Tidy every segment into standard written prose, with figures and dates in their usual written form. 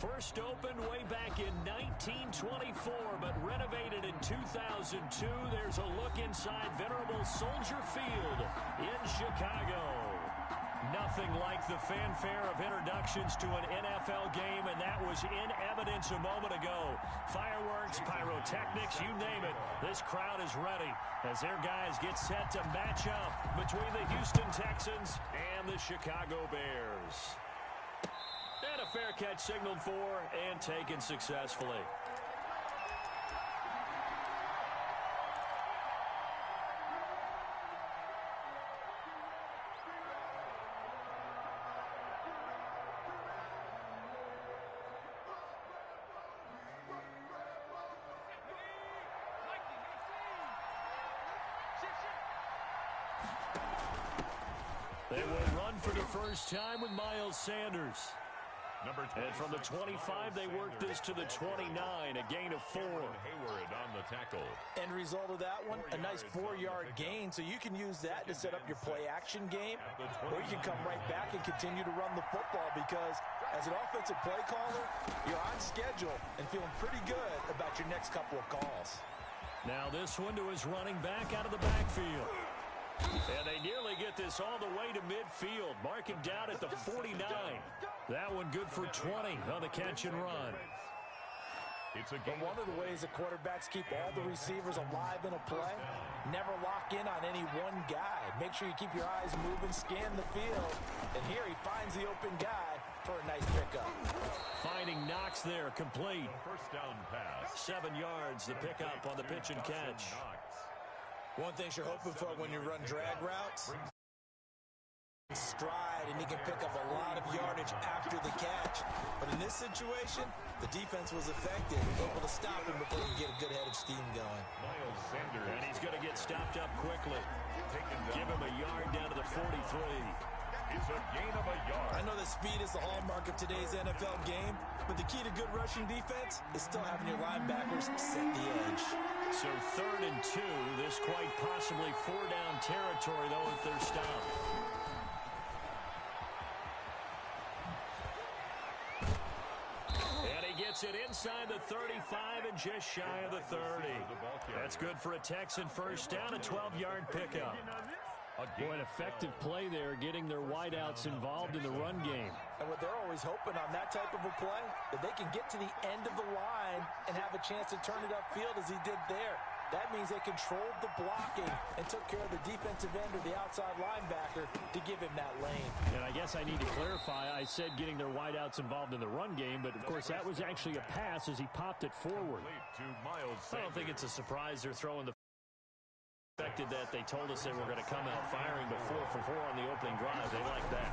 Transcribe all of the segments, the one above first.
First opened way back in 1924, but renovated in 2002. There's a look inside venerable Soldier Field in Chicago. Nothing like the fanfare of introductions to an NFL game, and that was in evidence a moment ago. Fireworks, pyrotechnics, you name it. This crowd is ready as their guys get set to match up between the Houston Texans and the Chicago Bears. And a fair catch signaled for and taken successfully. They will run for the first time with Miles Sanders. And from the 25, they work this to the 29, a gain of 4. Hayward on the tackle. End result of that one, a nice 4-yard gain, so you can use that to set up your play-action game, or you can come right back and continue to run the football because as an offensive play caller, you're on schedule and feeling pretty good about your next couple of calls. Now this one to his running back out of the backfield. And they nearly get this all the way to midfield. Mark him down at the 49. That one good for 20 on the catch and run. But one of the ways the quarterbacks keep all the receivers alive in a play, never lock in on any one guy. Make sure you keep your eyes moving, scan the field. And here he finds the open guy for a nice pickup. Finding Knox there, complete. First down pass. 7 yards, the pickup on the pitch and catch. One thing you're hoping for when you run drag routes, stride, and he can pick up a lot of yardage after the catch. But in this situation, the defense was effective, able to stop him before he could get a good head of steam going. Miles Sanders. And he's going to get stopped up quickly. Give him a yard down to the 43. It's a gain of a yard. I know that speed is the hallmark of today's NFL game, but the key to good rushing defense is still having your linebackers set the edge. So 3rd and 2, this quite possibly 4-down territory, though, if they're stopped. And he gets it inside the 35 and just shy of the 30. That's good for a Texan first down, a 12-yard pickup. Boy, an effective play there, getting their wideouts involved in the run game. And what they're always hoping on that type of a play, that they can get to the end of the line and have a chance to turn it upfield as he did there. That means they controlled the blocking and took care of the defensive end or the outside linebacker to give him that lane. And I guess I need to clarify, I said getting their wideouts involved in the run game, but of course that was actually a pass as he popped it forward. I don't think it's a surprise they're throwing the expected that. They told us they were going to come out firing the 4 for 4 on the opening drive. They like that.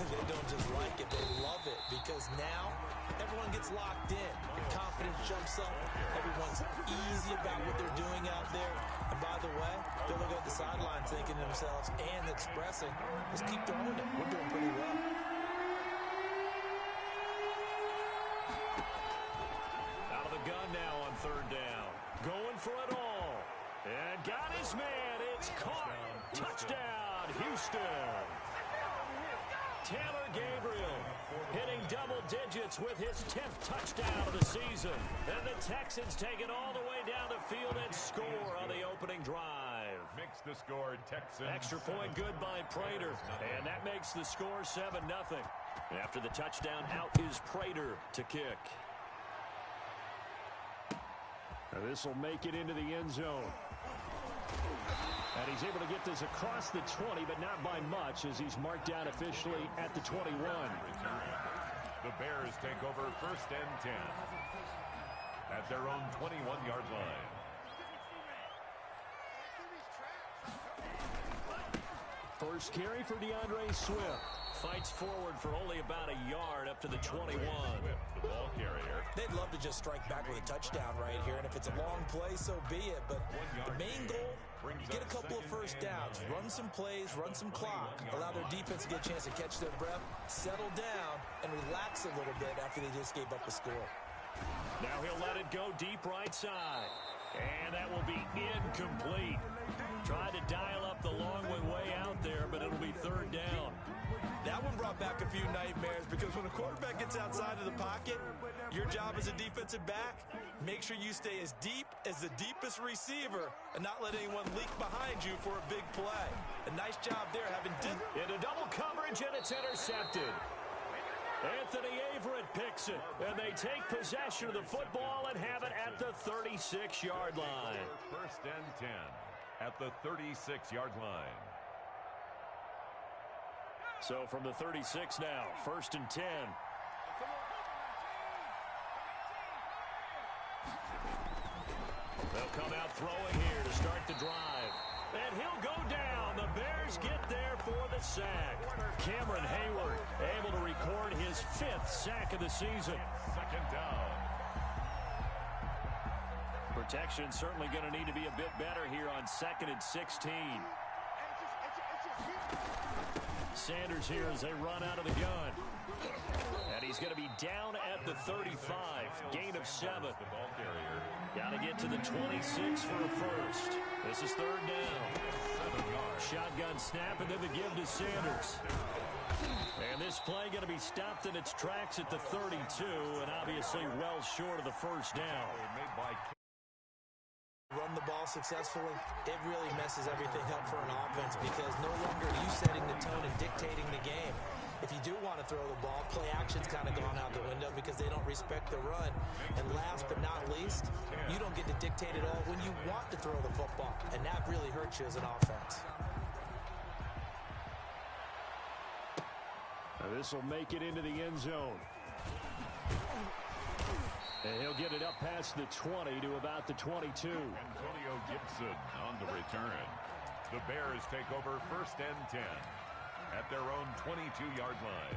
They don't just like it, they love it, because now everyone gets locked in. Your confidence jumps up. Everyone's easy about what they're doing out there. And by the way, they're looking at the sidelines thinking to themselves and expressing, let's keep throwing it. We're doing pretty well. Out of the gun now on 3rd down. Going for it all. And got his man. It's caught. Touchdown, Houston. Taylor Gabriel hitting double digits with his 10th touchdown of the season. And the Texans take it all the way down the field and score on the opening drive. Makes the score Texans. Extra point good by Prater. And that makes the score 7-0. After the touchdown, out is Prater to kick. Now this will make it into the end zone. And he's able to get this across the 20, but not by much, as he's marked down officially at the 21. The Bears take over 1st and 10 at their own 21-yard line. First carry for DeAndre Swift. Fights forward for only about a yard up to the 21. The ball carrier. They'd love to just strike back with a touchdown right here, and if it's a long play, so be it. But the main goal, get a couple of first downs, run some plays, run some clock, allow their defense to get a chance to catch their breath, settle down, and relax a little bit after they just gave up the score. Now he'll let it go deep right side. And that will be incomplete. Tried to dial up the long one way out there, but it'll be 3rd down. That one brought back a few nightmares because when a quarterback gets outside of the pocket, Your job as a defensive back, make sure you stay as deep as the deepest receiver and not let anyone leak behind you for a big play. A nice job there having into double coverage, and it's intercepted. Anthony Averett picks it, and they take possession of the football and have it at the 36-yard line. First and 10 at the 36-yard line. So from the 36 now, first and 10. They'll come out throwing here to start the drive. And he'll go down. The Bears get there for the sack. Cameron Hayward able to record his 5th sack of the season. Second down. Protection certainly going to need to be a bit better here on 2nd and 16. Sanders here as they run out of the gun. And he's going to be down at the 35. Gain of 7. The ball carrier. Got to get to the 26 for a first. This is 3rd down. 7 yards. Shotgun snap and then the give to Sanders. And this play going to be stopped in its tracks at the 32, and obviously well short of the first down. Run the ball successfully, it really messes everything up for an offense because no longer are you setting the tone and dictating the game. If you do want to throw the ball, play action's kind of gone out the window because they don't respect the run. And last but not least, you don't get to dictate it all when you want to throw the football, and that really hurts you as an offense. This will make it into the end zone. And he'll get it up past the 20 to about the 22. Antonio Gibson on the return. The Bears take over first and 10 at their own 22-yard line.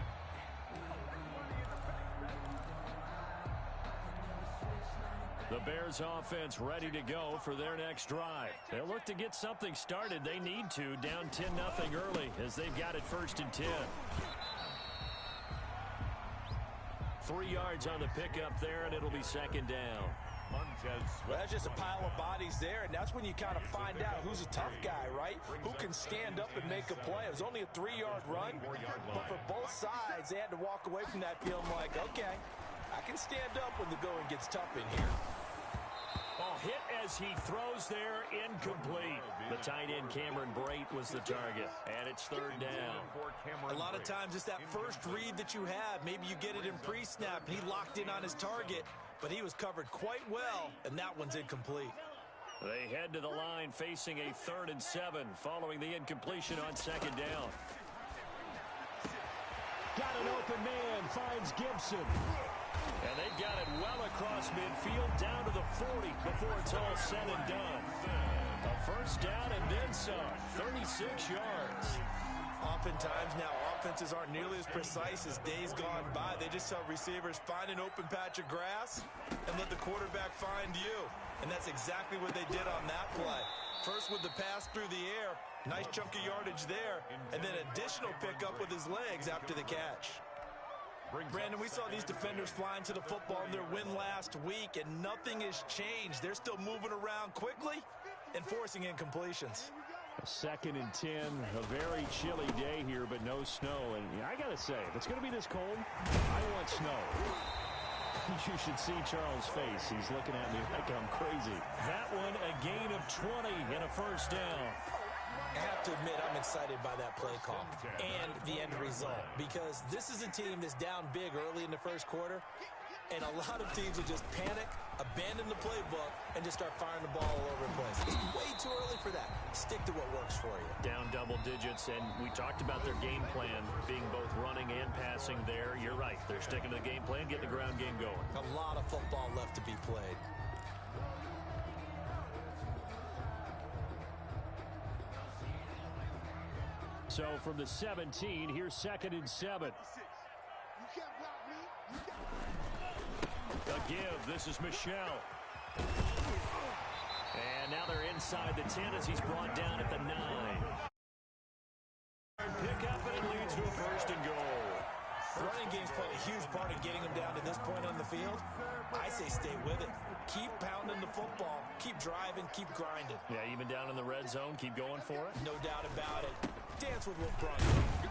The Bears offense ready to go for their next drive. They'll look to get something started. They need to, down 10-0 early as they've got it first and 10. 3 yards on the pickup there, and it'll be 2nd down. Well, that's just a pile of bodies there, and that's when you kind of find out who's a tough guy, right? Who can stand up and make a play. It was only a 3-yard run, but for both sides, they had to walk away from that feeling like, okay, I can stand up when the going gets tough in here. Oh, hit as he throws there, incomplete. The tight end, Cameron Brate, was the target, and it's 3rd down. A lot of times it's that first read that you have. Maybe you get it in pre-snap, and he locked in on his target, but he was covered quite well, and that one's incomplete. They head to the line facing a 3rd and 7 following the incompletion on 2nd down. Got an open man, finds Gibson. And they've got it well across midfield down to the 40 before it's all said and done. A first down and then some, 36 yards. Oftentimes now offenses aren't nearly as precise as days gone by. They just tell receivers, find an open patch of grass and let the quarterback find you. And that's exactly what they did on that play. First with the pass through the air, nice chunk of yardage there, and then additional pickup with his legs after the catch. Brandon, we saw these defenders flying to the football in their win last week, and nothing has changed. They're still moving around quickly and forcing incompletions. 2nd and 10, a very chilly day here, but no snow. And I got to say, if it's going to be this cold, I want snow. You should see Charles' face. He's looking at me like I'm crazy. That one, a gain of 20 and a first down. I have to admit, I'm excited by that play call and the end result because this is a team that's down big early in the first quarter, and a lot of teams will just panic, abandon the playbook, and just start firing the ball all over the place. It's way too early for that. Stick to what works for you. Down double digits, and we talked about their game plan being both running and passing there. You're right. They're sticking to the game plan, getting the ground game going. A lot of football left to be played. So from the 17, here's 2nd and 7. A give. This is Michelle. And now they're inside the 10 as he's brought down at the 9. Pick up, and it leads to a first and goal. Running game's played a huge part in getting them down to this point on the field. I say stay with it. Keep pounding the football. Keep driving. Keep grinding. Yeah, even down in the red zone, keep going for it. No doubt about it. Dance with what brought you.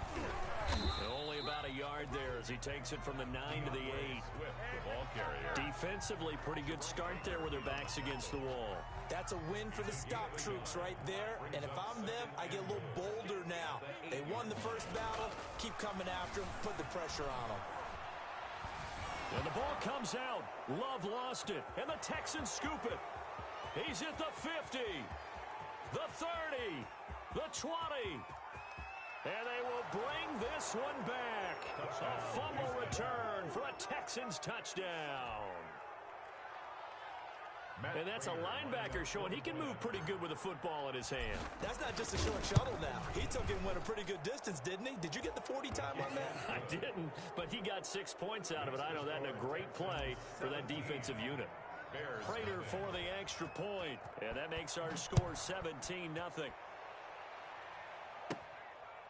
Only about a yard there. as he takes it from the 9 to the 8. Swift, the ball carrier. Defensively, pretty good start there with their backs against the wall. That's a win for the stop troops right there. And if I'm them, I get a little bolder now. They won the first battle. Keep coming after them. Put the pressure on them. And the ball comes out. Love lost it. And the Texans scoop it. He's at the 50. The 30. The 20. And they will bring this one back. A fumble return for a Texans touchdown. And that's a linebacker showing he can move pretty good with a football in his hand. That's not just a short shuttle now. He took it and went a pretty good distance, didn't he? Did you get the 40 time on that? I didn't, but he got 6 points out of it. I know that, and a great play for that defensive unit. Prater for the extra point, and that makes our score 17-0.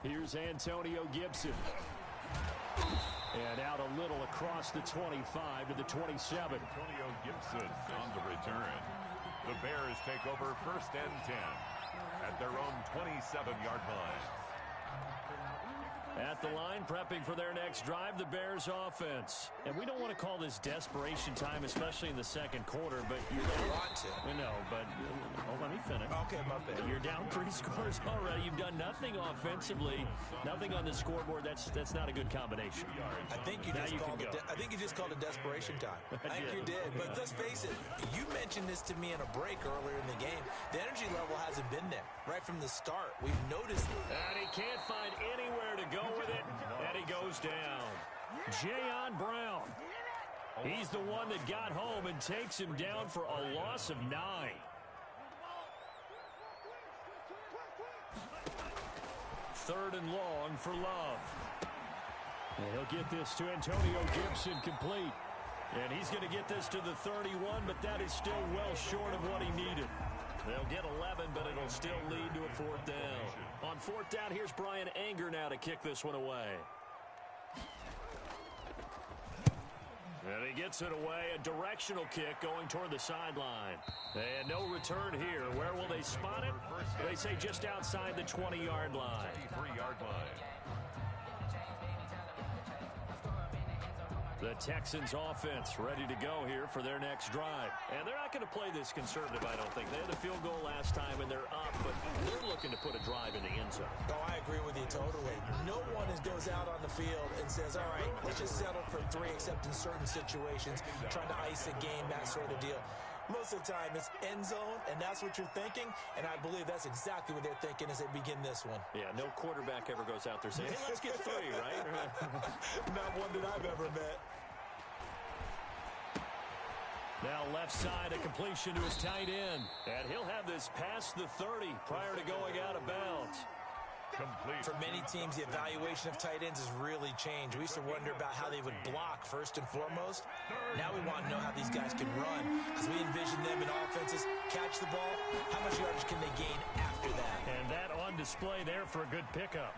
Here's Antonio Gibson. And out a little across the 25 to the 27. Antonio Gibson on the return. The Bears take over 1st and 10 at their own 27-yard line. At the line, prepping for their next drive, the Bears offense. And we don't want to call this desperation time, especially in the second quarter, but you're down. Want to. We know, but let me finish. Okay, my bad. You're down 3 scores already. You've done nothing offensively, nothing on the scoreboard. That's not a good combination. I think you just called it desperation time. I think you did. But let's face it, you mentioned this to me in a break earlier in the game. The energy level hasn't been there right from the start. We've noticed it. And he can't find anywhere to go with it, and he goes down. Jayon Brown. He's the one that got home and takes him down for a loss of 9. Third and long for Love. And he'll get this to Antonio Gibson complete. And he's going to get this to the 31, but that is still well short of what he needed. They'll get 11, but it'll still lead to a 4th down. On 4th down, here's Brian Anger now to kick this one away. And he gets it away, a directional kick going toward the sideline. And no return here. Where will they spot it? They say just outside the 20-yard line. 23-yard line. The Texans offense ready to go here for their next drive. And they're not going to play this conservative, I don't think. They had the field goal last time, and they're up, but they're looking to put a drive in the end zone. Oh, I agree with you totally. No one goes out on the field and says, all right, let's just settle for 3, except in certain situations, trying to ice a game, that sort of deal. Most of the time, it's end zone, and that's what you're thinking, and I believe that's exactly what they're thinking as they begin this one. Yeah, no quarterback ever goes out there saying, hey, let's get 3, right? Not one that I've ever met. Now left side, a completion to his tight end, and he'll have this past the 30 prior to going out of bounds. Complete. For many teams, the evaluation of tight ends has really changed. We used to wonder about how they would block first and foremost. Now we want to know how these guys can run, because we envision them in offenses catch the ball. How much yardage can they gain after that? And that on display there for a good pickup.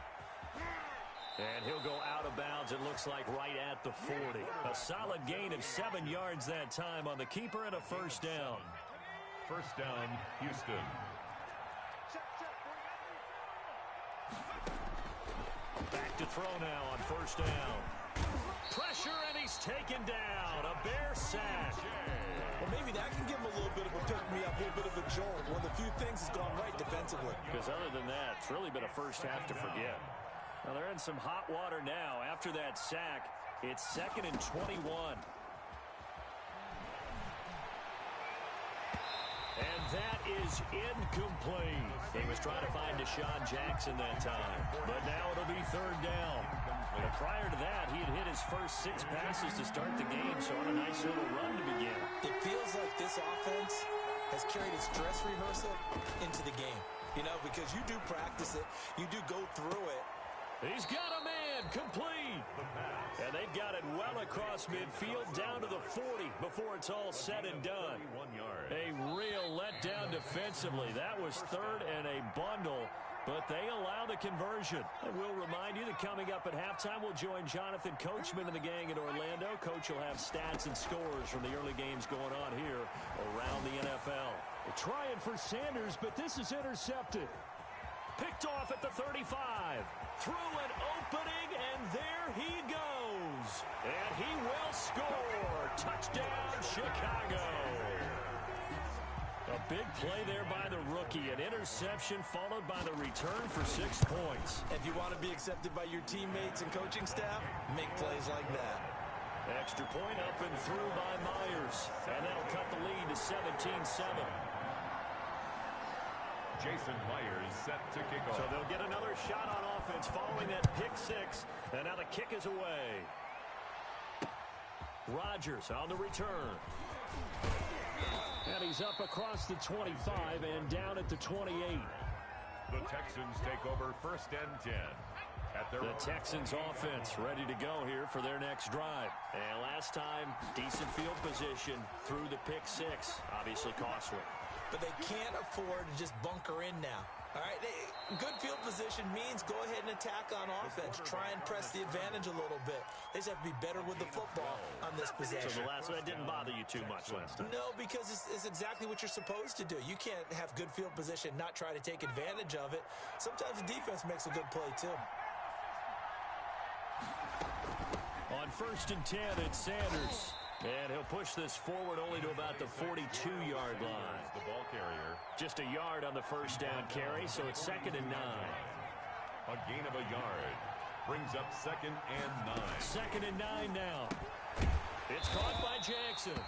And he'll go out of bounds, it looks like, right at the 40. A solid gain of 7 yards that time on the keeper and a 1st down. 1st down, Houston. Back to throw now on 1st down. Pressure, and he's taken down. A Bear sack. Well, maybe that can give him a little bit of a pick-me-up, a little bit of a jolt. One of the few things has gone right defensively. Because other than that, it's really been a first half to forget. Now they're in some hot water now. After that sack, it's 2nd and 21. And that is incomplete. He was trying to find Deshaun Jackson that time. But now it'll be 3rd down. But prior to that, he had hit his first 6 passes to start the game, so on a nice little run to begin. It feels like this offense has carried its dress rehearsal into the game. You know, because you do practice it. You do go through it. He's got a man complete. And they've got it well across midfield down to the 40 before it's all said and done. A real letdown defensively. That was 3rd and a bundle, but they allow the conversion. And we'll remind you that coming up at halftime, we'll join Jonathan Coachman and the gang in Orlando. Coach will have stats and scores from the early games going on here around the NFL. They're trying for Sanders, but this is intercepted. Picked off at the 35. Through an opening, and there he goes. Chicago. A big play there by the rookie. An interception followed by the return for 6 points. If you want to be accepted by your teammates and coaching staff, make plays like that. Extra point up and through by Myers. And that'll cut the lead to 17-7. Jason Myers set to kick off. So they'll get another shot on offense following that pick 6. And now the kick is away. Rodgers on the return. And he's up across the 25 and down at the 28. The Texans take over 1st and 10. The Texans offense ready to go here for their next drive. And last time, decent field position through the pick 6. Obviously costly. But they can't afford to just bunker in now. All right, good field position means go ahead and attack on offense. Try and press the advantage a little bit. They just have to be better with the football on this possession. So the last one didn't bother you too much last time? No, because it's exactly what you're supposed to do. You can't have good field position, not try to take advantage of it. Sometimes the defense makes a good play, too. On 1st and 10, it's Sanders. And he'll push this forward only to about the 42-yard line. The ball carrier. Just a yard on the first down carry, so it's 2nd and 9. A gain of a yard. Brings up 2nd and 9. 2nd and 9 now. It's caught by Jackson.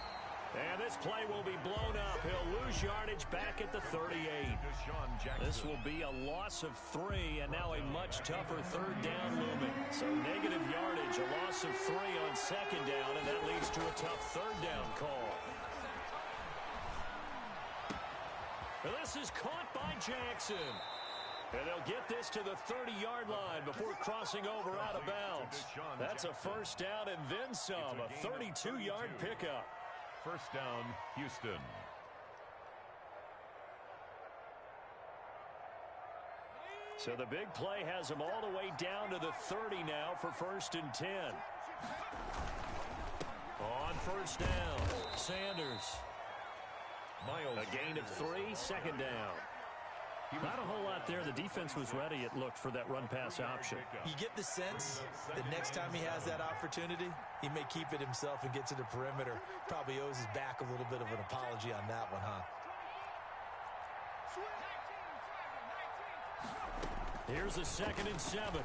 And this play will be blown up. He'll lose yardage back at the 38. This will be a loss of 3, and now a much tougher 3rd down looming. So negative yardage, a loss of 3 on 2nd down, and that leads to a tough 3rd down call. And this is caught by Jackson. And they'll get this to the 30-yard line before crossing over out of bounds. That's a 1st down and then some, a 32-yard pickup. 1st down, Houston. So the big play has them all the way down to the 30 now for 1st and 10. On 1st down, Sanders. A gain of 3, 2nd down. Not a whole lot there. The defense was ready, it looked, for that run-pass option. You get the sense that next time he has that opportunity, he may keep it himself and get to the perimeter. Probably owes his back a little bit of an apology on that one, huh? Here's a 2nd and 7.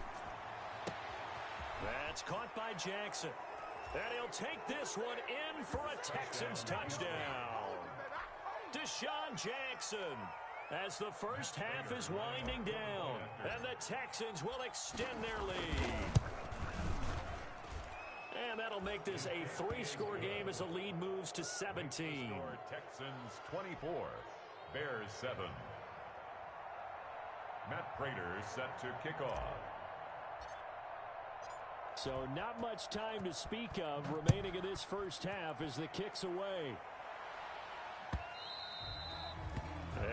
That's caught by Jackson. And he'll take this one in for a Texans touchdown. Deshaun Jackson. As the first half is winding down, and the Texans will extend their lead. And that'll make this a 3-score game as the lead moves to 17. Texans 24, Bears 7. Matt Prater set to kick off. So not much time to speak of remaining in this first half as the kick's away.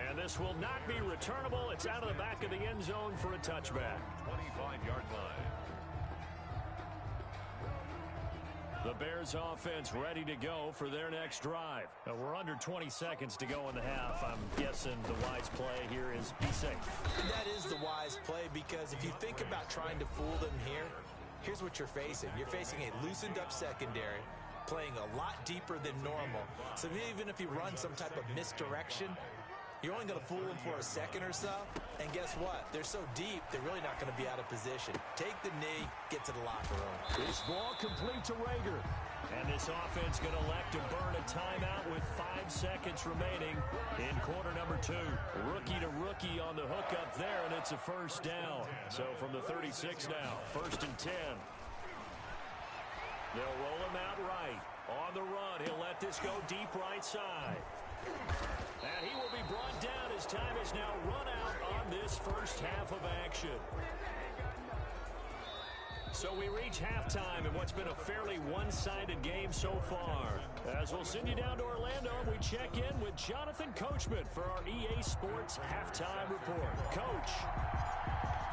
And this will not be returnable. It's out of the back of the end zone for a touchback. 25-yard line. The Bears offense ready to go for their next drive. Now we're under 20 seconds to go in the half. I'm guessing the wise play here is be safe. That is the wise play, because if you think about trying to fool them here, here's what you're facing. You're facing a loosened up secondary, playing a lot deeper than normal. So even if you run some type of misdirection, you're only going to fool them for a second or so. And guess what? They're so deep, they're really not going to be out of position. Take the knee, get to the locker room. This ball complete to Rager. And this offense going to elect to burn a timeout with 5 seconds remaining in quarter number 2. Rookie to rookie on the hookup there, and it's a first down. So from the 36 now, 1st and 10. They'll roll him out right. On the run, he'll let this go deep right side. And he will be brought down as time is now run out on this first half of action. So we reach halftime in what's been a fairly one-sided game so far. As we'll send you down to Orlando, we check in with Jonathan Coachman for our EA Sports Halftime Report. Coach,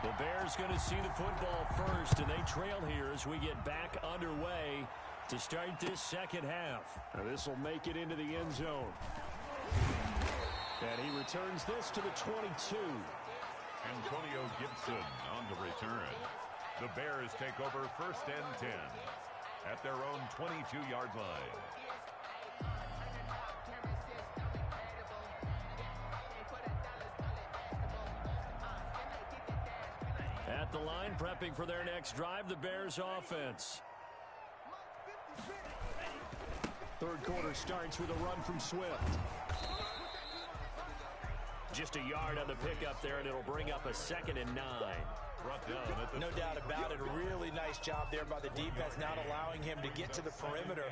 the Bears going to see the football first, and they trail here as we get back underway to start this second half. Now this will make it into the end zone. And he returns this to the 22. Antonio Gibson on the return. The Bears take over 1st and 10 at their own 22-yard line. line, prepping for their next drive, the Bears offense. Third quarter starts with a run from Swift. Just a yard on the pickup there, and it'll bring up a 2nd and 9. No doubt about it. A really nice job there by the defense, not allowing him to get to the perimeter.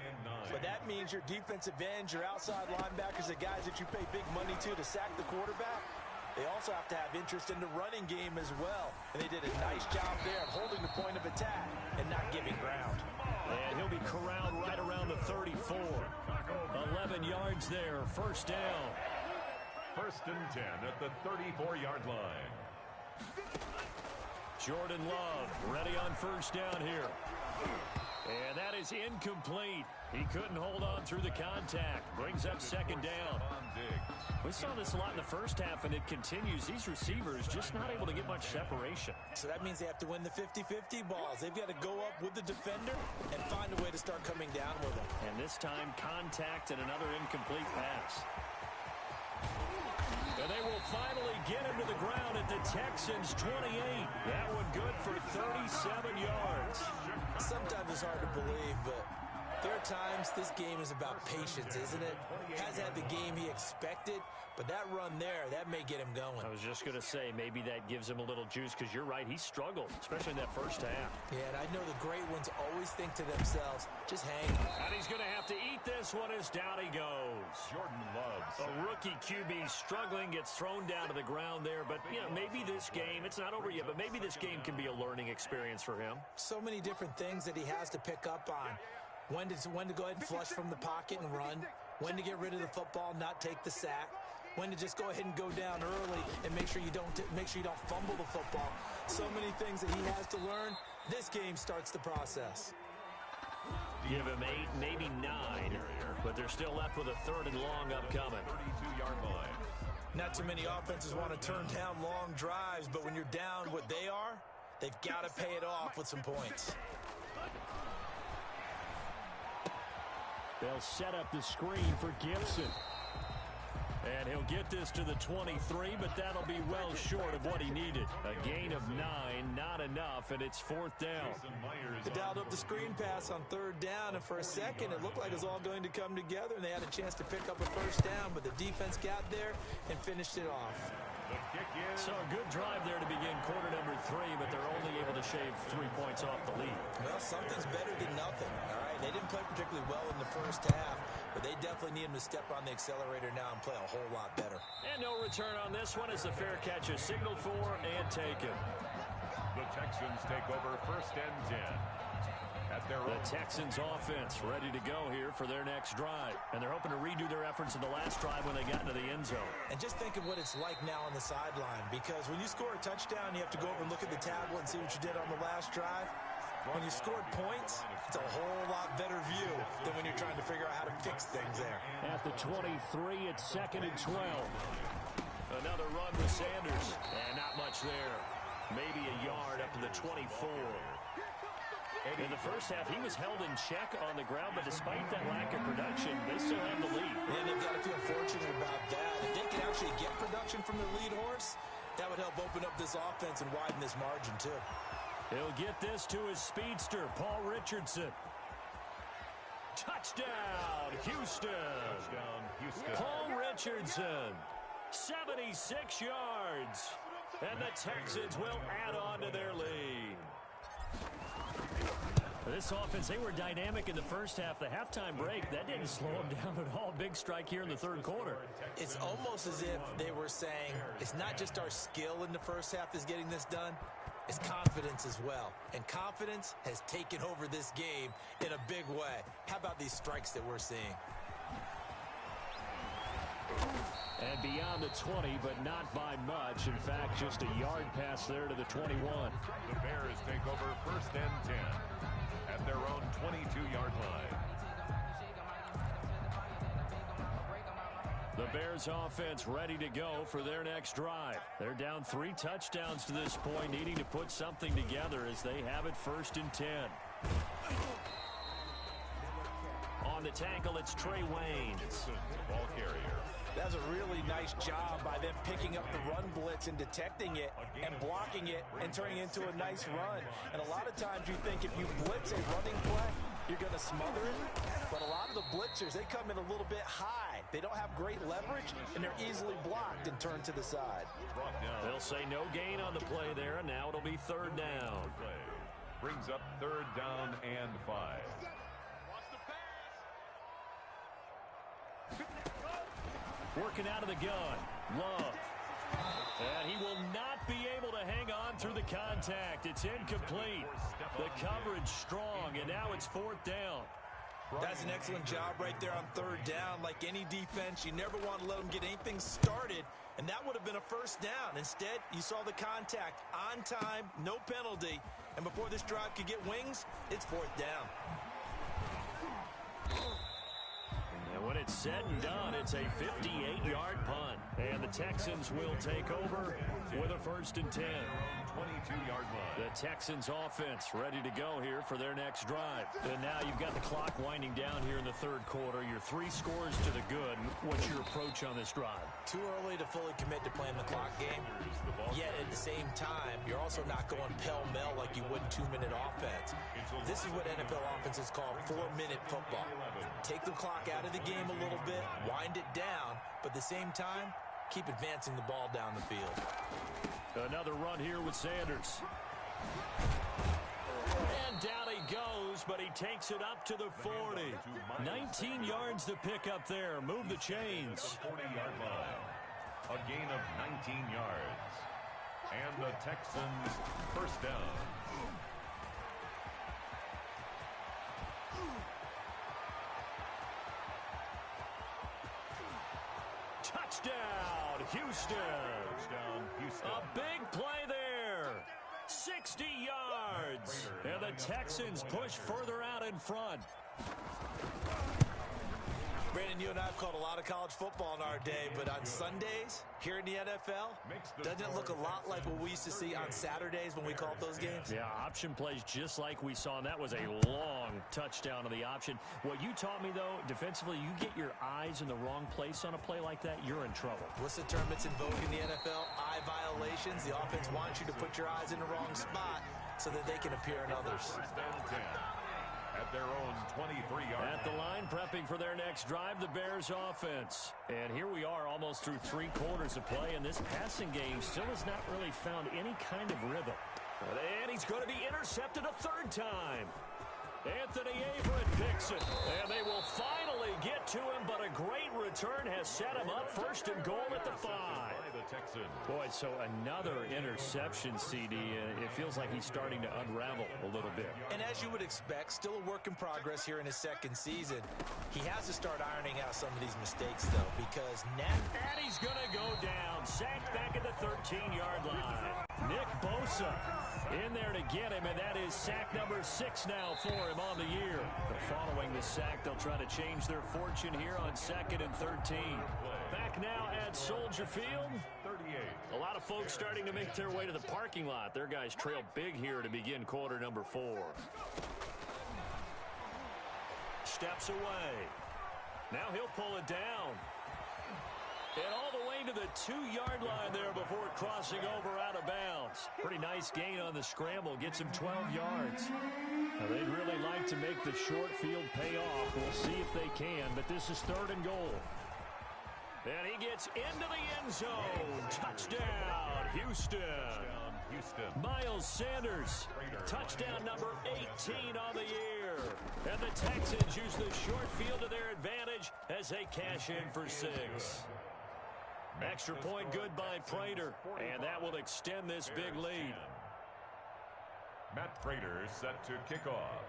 But that means your defensive ends, your outside linebackers, the guys that you pay big money to sack the quarterback, they also have to have interest in the running game as well. And they did a nice job there of holding the point of attack and not giving ground. And he'll be corralled right around the 34. 11 yards there, first down. 1st and 10 at the 34-yard line. Jordan Love ready on first down here. And that is incomplete. He couldn't hold on through the contact. Brings up 2nd down. We saw this a lot in the first half, and it continues. These receivers just not able to get much separation. So that means they have to win the 50-50 balls. They've got to go up with the defender and find a way to start coming down with them. And this time, contact and another incomplete pass. And they will finally get him to the ground at the Texans' 28. That one good for 37 yards. Sometimes it's hard to believe, but there are times this game is about patience, isn't it? Has had the game he expected, but that run there, that may get him going. I was just going to say, maybe that gives him a little juice, because you're right, he struggled, especially in that first half. Yeah, and I know the great ones always think to themselves, just hang. And he's going to have to eat this one as down he goes. Jordan Love. A rookie QB struggling, gets thrown down to the ground there, but you know, maybe this game, it's not over yet, but maybe this game can be a learning experience for him. So many different things that he has to pick up on. When to go ahead and flush from the pocket and run. When to get rid of the football, not take the sack. When to just go ahead and go down early and make sure you don't fumble the football. So many things that he has to learn. This game starts the process. Give him 8, maybe 9, but they're still left with a 3rd and long upcoming. 32-yard line. Not too many offenses want to turn down long drives, but when you're down what they are, they've got to pay it off with some points. They'll set up the screen for Gibson. And he'll get this to the 23, but that'll be well short of what he needed. A gain of 9, not enough, and it's 4th down. They dialed up the screen pass on 3rd down, and for a second it looked like it was all going to come together, and they had a chance to pick up a first down, but the defense got there and finished it off. So a good drive there to begin quarter number 3, but they're only able to shave 3 points off the lead. Well, something's better than nothing, all right? They didn't play particularly well in the first half, but they definitely need him to step on the accelerator now and play a whole lot better. And no return on this one as the fair catch is signaled for and taken. The Texans take over 1st and 10. The Texans offense ready to go here for their next drive. And they're hoping to redo their efforts in the last drive when they got into the end zone. And just think of what it's like now on the sideline, because when you score a touchdown, you have to go over and look at the tablet and see what you did on the last drive. When you scored points, it's a whole lot better view than when you're trying to figure out how to fix things there. At the 23, it's 2nd and 12. Another run with Sanders. And not much there. Maybe a yard up to the 24. In the first half, he was held in check on the ground, but despite that lack of production, they still have the lead. And they've got to feel fortunate about that. If they can actually get production from their lead horse, that would help open up this offense and widen this margin, too. He'll get this to his speedster, Paul Richardson. Touchdown, Houston. Touchdown, Houston. Paul Richardson, 76 yards. And the Texans will add on to their lead. This offense, they were dynamic in the first half. The halftime break, that didn't slow them down at all. Big strike here in the 3rd quarter. It's almost as if they were saying, it's not just our skill in the first half that's getting this done, it's confidence as well. And confidence has taken over this game in a big way. How about these strikes that we're seeing? And beyond the 20, but not by much. In fact, just a yard pass there to the 21. The Bears take over 1st and 10 at their own 22-yard line. The Bears offense ready to go for their next drive. They're down 3 touchdowns to this point, needing to put something together as they have it 1st and 10. On the tackle, it's Trey Waynes. Ball carrier. That's a really nice job by them picking up the run blitz and detecting it and blocking it and turning it into a nice run. And a lot of times you think if you blitz a running play, you're going to smother it. But a lot of the blitzers, they come in a little bit high. They don't have great leverage, and they're easily blocked and turned to the side. They'll say no gain on the play there, and now it'll be third down. Brings up third down and 5. Working out of the gun. Love. And he will not be able to hang on through the contact. It's incomplete. The coverage strong, and now it's fourth down. That's an excellent job right there on third down. Like any defense, you never want to let them get anything started, and that would have been a first down. Instead, you saw the contact on time, no penalty, and before this drive could get wings, it's fourth down. And when it's said and done, it's a 58-yard punt. And the Texans will take over with a 1st and 10. 22-yard line. The Texans offense ready to go here for their next drive. And now you've got the clock winding down here in the third quarter. You're 3 scores to the good. What's your approach on this drive? Too early to fully commit to playing the clock game. Yet at the same time, you're also not going pell-mell like you would in 2-minute offense. This is what NFL offenses call 4-minute football. Take the clock out of the game a little bit, wind it down, but at the same time, keep advancing the ball down the field. Another run here with Sanders. And down he goes, but he takes it up to the 40. 19 yards to pick up there. Move the chains. 40-yard line. A gain of 19 yards. And the Texans first down. Touchdown, Houston. Touchdown, Houston. A big play there. 60 yards. And the Texans push further out in front. Brandon, you and I have called a lot of college football in our day, but on Sundays, here in the NFL, doesn't it look a lot like what we used to see on Saturdays when we called those games? Yeah, option plays just like we saw, and that was a long touchdown on the option. What you taught me, though, defensively, you get your eyes in the wrong place on a play like that, you're in trouble. What's the term that's in vogue in the NFL? Eye violations. The offense wants you to put your eyes in the wrong spot so that they can appear in others. First down 10. At their own 23-yard line. At the line, prepping for their next drive, the Bears offense. And here we are almost through 3 quarters of play, and this passing game still has not really found any kind of rhythm. And he's going to be intercepted a 3rd time. Anthony Averett picks it, and they will finally get to him, but a great return has set him up 1st and goal at the 5. Boy, so another interception, CD, and it feels like he's starting to unravel a little bit. And as you would expect, still a work in progress here in his 2nd season. He has to start ironing out some of these mistakes, though, because now... And he's going to go down, sacked back at the 13-yard line. Nick Bosa in there to get him, and that is sack number 6 now for him on the year. But following the sack, they'll try to change their fortune here on 2nd and 13. Back now at Soldier Field. 38. A lot of folks starting to make their way to the parking lot. Their guys trail big here to begin quarter number 4. Steps away. Now he'll pull it down. And all the way to the 2-yard line there before crossing over out of bounds. Pretty nice gain on the scramble. Gets him 12 yards. Now, they'd really like to make the short field pay off. We'll see if they can, but this is 3rd and goal. And he gets into the end zone. Touchdown, Houston. Miles Sanders, touchdown number 18 on the year. And the Texans use the short field to their advantage as they cash in for 6. Extra point good by Prater, and that will extend this big lead. Matt Prater set to kick off.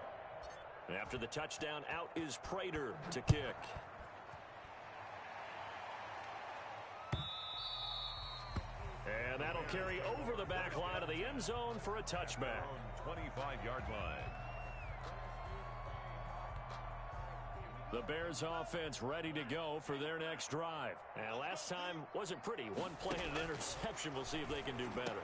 After the touchdown, out is Prater to kick. And that'll carry over the back line of the end zone for a touchback. 25-yard line. The Bears offense ready to go for their next drive. And last time wasn't pretty. 1 play and an interception. We'll see if they can do better.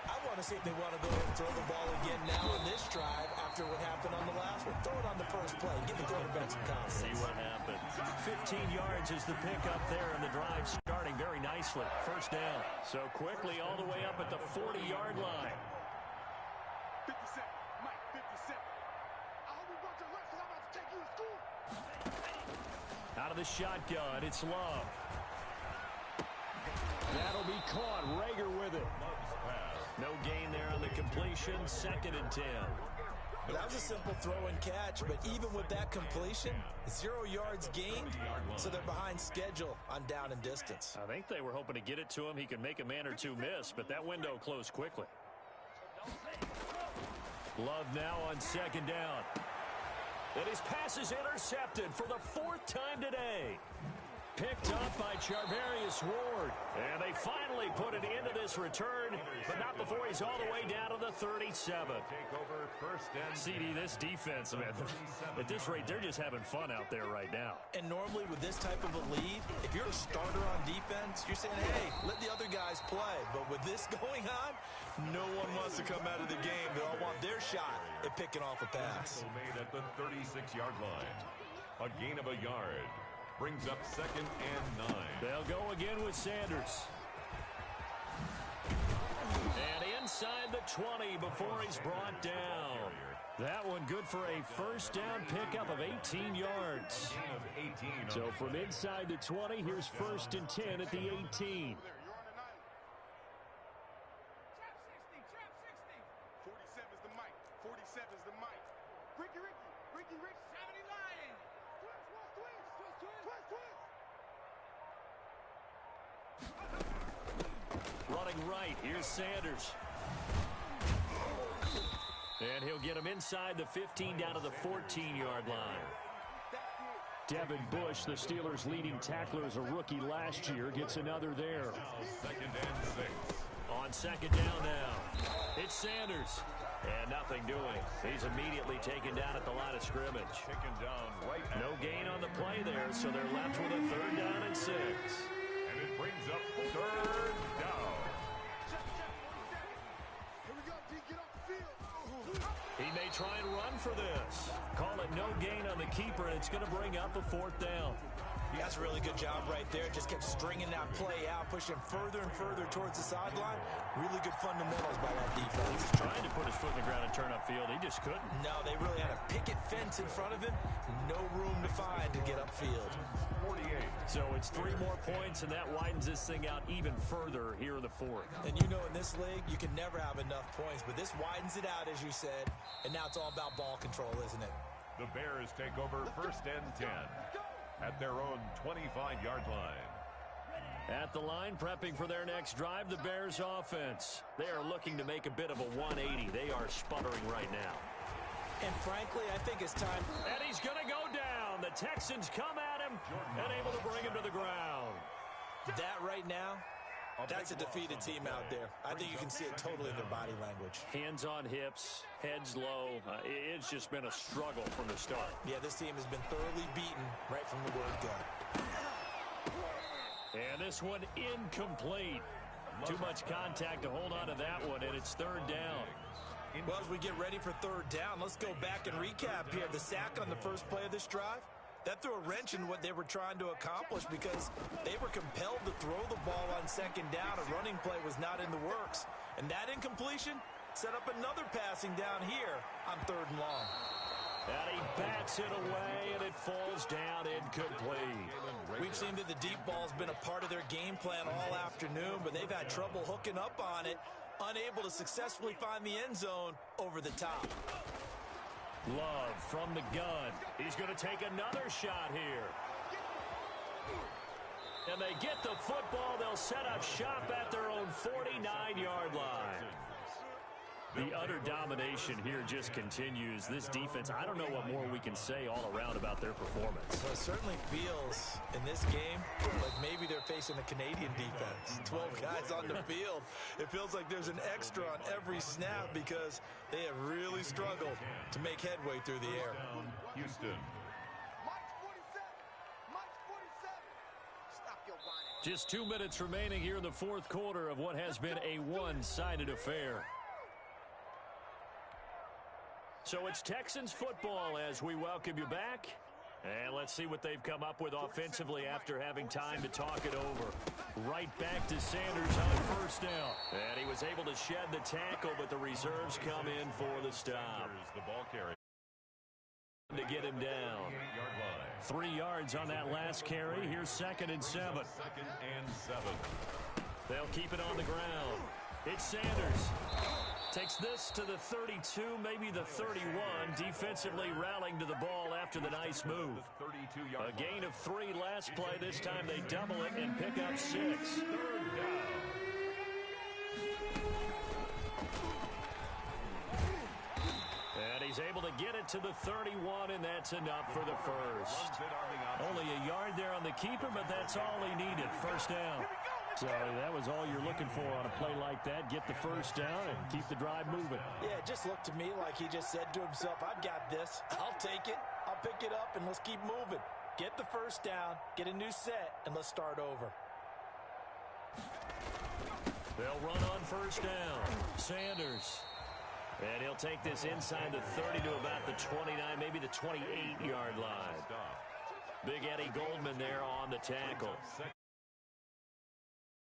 I want to see if they want to go and throw the ball again now on this drive after what happened on the last one. Throw it on the first play. Give the quarterback some confidence. See what happens. 15 yards is the pickup there, and the drive starting very nicely. First down. So quickly all the way up at the 40-yard line. 57, Mike, 57. I hope you brought your lunch because I'm about to take you to school. Out of the shotgun, it's Love. That'll be caught. Rager with it. No gain there on the completion. 2nd and 10. That was a simple throw and catch, but even with that completion, 0 yards gained, so they're behind schedule on down and distance. I think they were hoping to get it to him. He could make a man or two miss, but that window closed quickly. Love now on 2nd down. And his pass is intercepted for the 4th time today. Picked up by Charvarius Ward. And they finally put an end to this return, but not before he's all the way down to the 37. Take over 1st and CD, this defense, man, at this rate, they're just having fun out there right now. And normally with this type of a lead, if you're a starter on defense, you're saying, hey, let the other guys play. But with this going on, no one wants to come out of the game. They all want their shot at picking off a pass. made at the 36-yard line. A gain of a yard. Brings up 2nd and 9. They'll go again with Sanders. And inside the 20 before he's brought down. That one good for a first down pickup of 18 yards. So from inside the 20, here's 1st and 10 at the 18. You're on the 9. Trap 60. 47 is the mic. 47 is the mic. Ricky, 79. Running right, here's Sanders. And he'll get him inside the 15 down to the 14-yard line. Devin Bush, the Steelers' leading tackler as a rookie last year, gets another there. 2nd and 6. On 2nd down now, it's Sanders. And nothing doing. He's immediately taken down at the line of scrimmage. Taken down right. No gain on the play there, so they're left with a 3rd down and 6. And it brings up 3rd down. Here we go, D. Get off the field. He may try and run for this. Call it no gain on the keeper, and it's going to bring up a 4th down. That's a really good job right there. Just kept stringing that play out, pushing further and further towards the sideline. Really good fundamentals by that defense. He was trying to put his foot in the ground and turn upfield. He just couldn't. No, they really had a picket fence in front of him. No room to find to get upfield. 48. So it's 3 more points, and that widens this thing out even further here in the 4th. And you know in this league, you can never have enough points, but this widens it out, as you said, and now it's all about ball control, isn't it? The Bears take over 1st and 10 at their own 25-yard line. At the line, prepping for their next drive, the Bears offense. They are looking to make a bit of a 180. They are sputtering right now. And frankly, I think it's time. And he's going to go down. The Texans come at him and able to bring him to the ground. That right now, that's a defeated team out there. I think you can see it totally in their body language. Hands on hips, heads low. It's just been a struggle from the start. Yeah, this team has been thoroughly beaten right from the word go. And this one incomplete. Too much contact to hold on to that one, and it's 3rd down. Well, as we get ready for 3rd down, let's go back and recap here. The sack on the first play of this drive, that threw a wrench in what they were trying to accomplish because they were compelled to throw the ball on 2nd down. A running play was not in the works. And that incompletion set up another passing down here on 3rd and long. And he bats it away, and it falls down incomplete. We've seen that the deep ball's been a part of their game plan all afternoon, but they've had trouble hooking up on it, unable to successfully find the end zone over the top. Love from the gun. He's going to take another shot here. And they get the football. They'll set up shop at their own 49-yard line. The utter domination here just continues. This defense, I don't know what more we can say all around about their performance. Well, it certainly feels in this game like maybe they're facing a Canadian defense. 12 guys on the field. It feels like there's an extra on every snap because they have really struggled to make headway through the air. Houston. Mike's 47. Mike's 47. Stop your whining. Just 2 minutes remaining here in the fourth quarter of what has been a one-sided affair. So it's Texans football as we welcome you back. And let's see what they've come up with offensively after having time to talk it over. Right back to Sanders on first down. And he was able to shed the tackle, but the reserves come in for the stop. The ball carry To get him down. 3 yards on that last carry. Here's 2nd and 7. 2nd and 7. They'll keep it on the ground. It's Sanders. Takes this to the 32, maybe the 31. Defensively rallying to the ball after the nice move. A gain of 3 last play. This time they double it and pick up 6. 3rd down. And he's able to get it to the 31, and that's enough for the first. Only a yard there on the keeper, but that's all he needed. First down. So that was all you're looking for on a play like that. Get the first down and keep the drive moving. Yeah, it just looked to me like he just said to himself, I've got this. I'll take it. I'll pick it up, and let's keep moving. Get the first down, get a new set, and let's start over. They'll run on first down. Sanders. And he'll take this inside the 30 to about the 29, maybe the 28-yard line. Big Eddie Goldman there on the tackle.